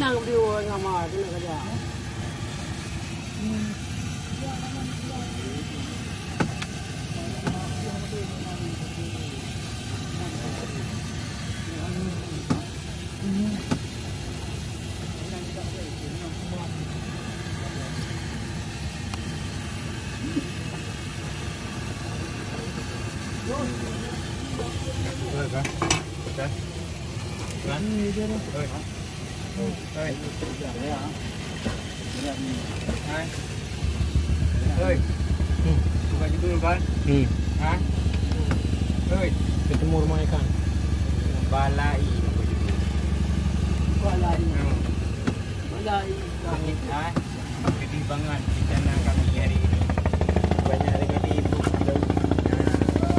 nang view nga ma tu nak kerja. Buka situ dulu kan? Hah? Ketemu rumah ikan. Balai. Buka situ. Balai. Balai. Langit, ketimbangan di sana kami hari ini. Banyak lagi